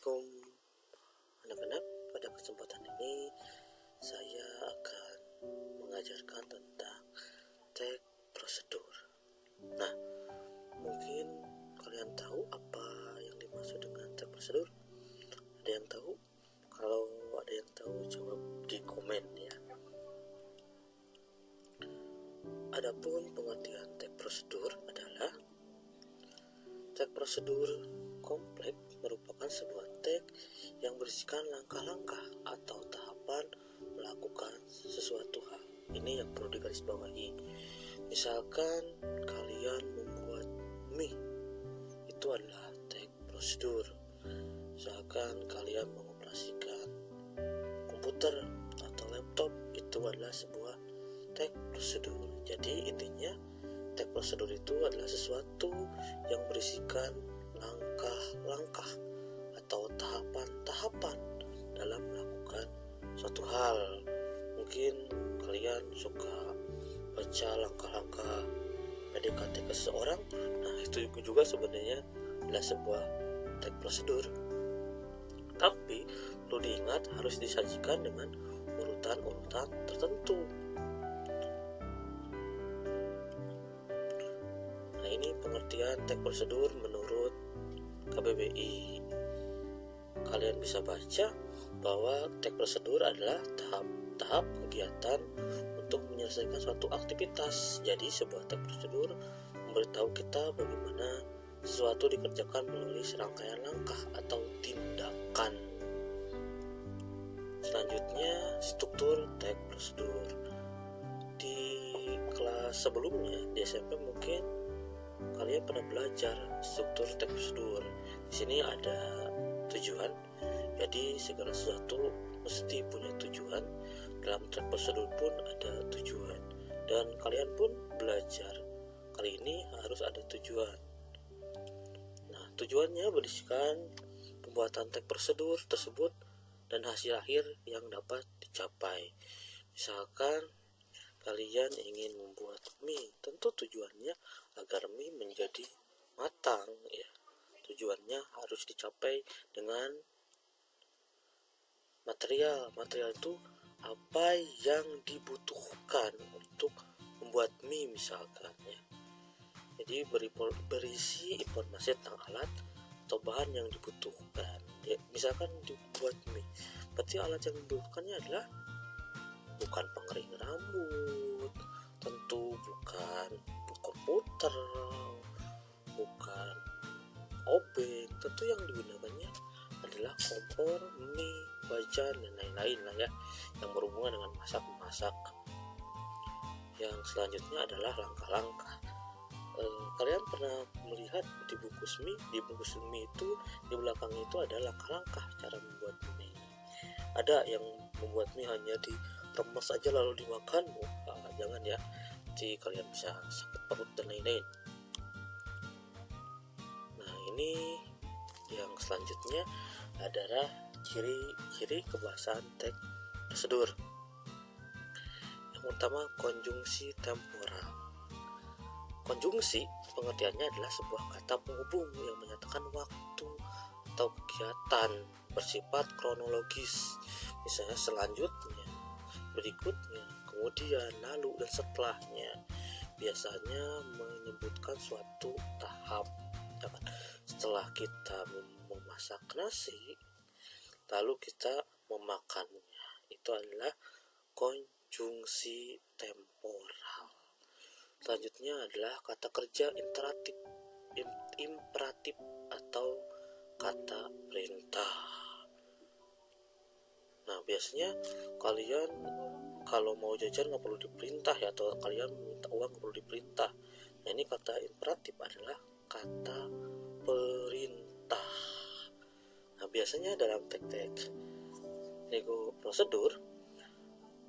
Assalamualaikum anak-anak. Pada kesempatan ini saya akan mengajarkan tentang tag prosedur. Nah, mungkin kalian tahu apa yang dimaksud dengan tag prosedur? Ada yang tahu? Kalau ada yang tahu, jawab di komen ya. Adapun pengertian tag prosedur adalah tag prosedur kompleks merupakan sebuah tag yang berisikan langkah-langkah atau tahapan melakukan sesuatu hal. Ini yang perlu digarisbawahi. Misalkan kalian membuat mie, itu adalah tag prosedur. Misalkan kalian mengoperasikan komputer atau laptop, itu adalah sebuah tag prosedur. Jadi intinya tag prosedur itu adalah sesuatu yang berisikan langkah-langkah atau tahapan-tahapan dalam melakukan suatu hal. Mungkin kalian suka baca langkah-langkah PDKT ke seseorang. Nah, itu juga sebenarnya adalah sebuah tag prosedur. Tapi perlu diingat harus disajikan dengan urutan-urutan tertentu. Nah, ini pengertian tag prosedur menurut KBBI. Kalian bisa baca bahwa tag prosedur adalah tahap-tahap kegiatan untuk menyelesaikan suatu aktivitas. Jadi sebuah tag prosedur memberitahu kita bagaimana sesuatu dikerjakan melalui serangkaian langkah atau tindakan. Selanjutnya, struktur tag prosedur. Di kelas sebelumnya di SMP mungkin kalian pernah belajar struktur tag prosedur. Di sini ada tujuan. Jadi segala sesuatu mesti punya tujuan. Dalam tag prosedur pun ada tujuan. Dan kalian pun belajar kali ini harus ada tujuan. Nah, tujuannya berisikan pembuatan tag prosedur tersebut dan hasil akhir yang dapat dicapai. Misalkan kalian ingin membuat mie, tentu tujuannya agar mie menjadi matang ya. Tujuannya harus dicapai dengan material itu apa yang dibutuhkan untuk membuat mie misalkan ya. Jadi berisi informasi tentang alat atau bahan yang dibutuhkan ya. Misalkan dibuat mie, berarti alat yang dibutuhkannya adalah bukan pengering rambut, tentu bukan komputer, bukan obeng. Tentu yang digunakannya adalah kompor, mie, wajan, dan lain-lain lah ya, yang berhubungan dengan masak-masak. Yang selanjutnya adalah langkah-langkah. Kalian pernah melihat di bungkus mie itu di belakangnya itu ada langkah-langkah cara membuat mie. Ada yang membuat mie hanya diremes aja lalu dimakan. Jangan ya, nanti kalian bisa sakit perut dan lain-lain. Nah, ini yang selanjutnya adalah ciri-ciri kebiasaan tag prosedur. Yang pertama, konjungsi temporal. Konjungsi pengertiannya adalah sebuah kata penghubung yang menyatakan waktu atau kegiatan bersifat kronologis. Misalnya selanjutnya, berikutnya, kemudian, lalu, dan setelahnya. Biasanya menyebutkan suatu tahap. Setelah kita memasak nasi, lalu kita memakannya. Itu adalah konjungsi temporal. Selanjutnya adalah kata kerja imperatif atau kata perintah. Nah, biasanya kalian kalau mau jajan nggak perlu diperintah ya, atau kalian minta uang nggak perlu diperintah. Nah, ini kata imperatif adalah kata perintah. Nah, biasanya dalam tag-tag nego prosedur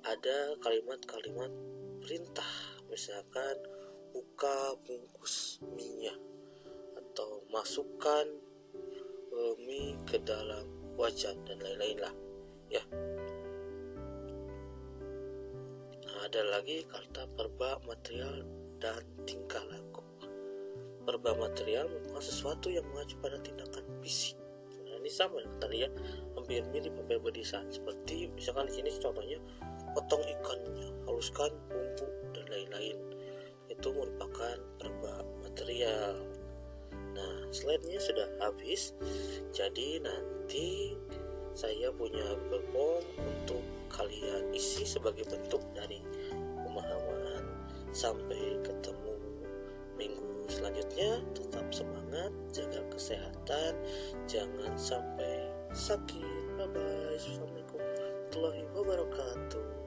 ada kalimat-kalimat perintah. Misalkan buka bungkus mie-nya atau masukkan mie ke dalam wajan dan lain-lain lah ya. Nah, ada lagi kata verba material dan tingkah laku. Verba material merupakan sesuatu yang mengacu pada tindakan fisik. Nah, ini sama tadi ya, hampir mirip desain. Seperti misalkan di sini contohnya potong ikannya, haluskan bumbu dan lain-lain. Itu merupakan verba material. Nah, slide-nya sudah habis. Jadi nanti saya punya Google Form untuk kalian isi sebagai bentuk dari pemahaman. Sampai ketemu minggu selanjutnya. Tetap semangat, jaga kesehatan, jangan sampai sakit. Bye bye. Assalamualaikum warahmatullahi wabarakatuh.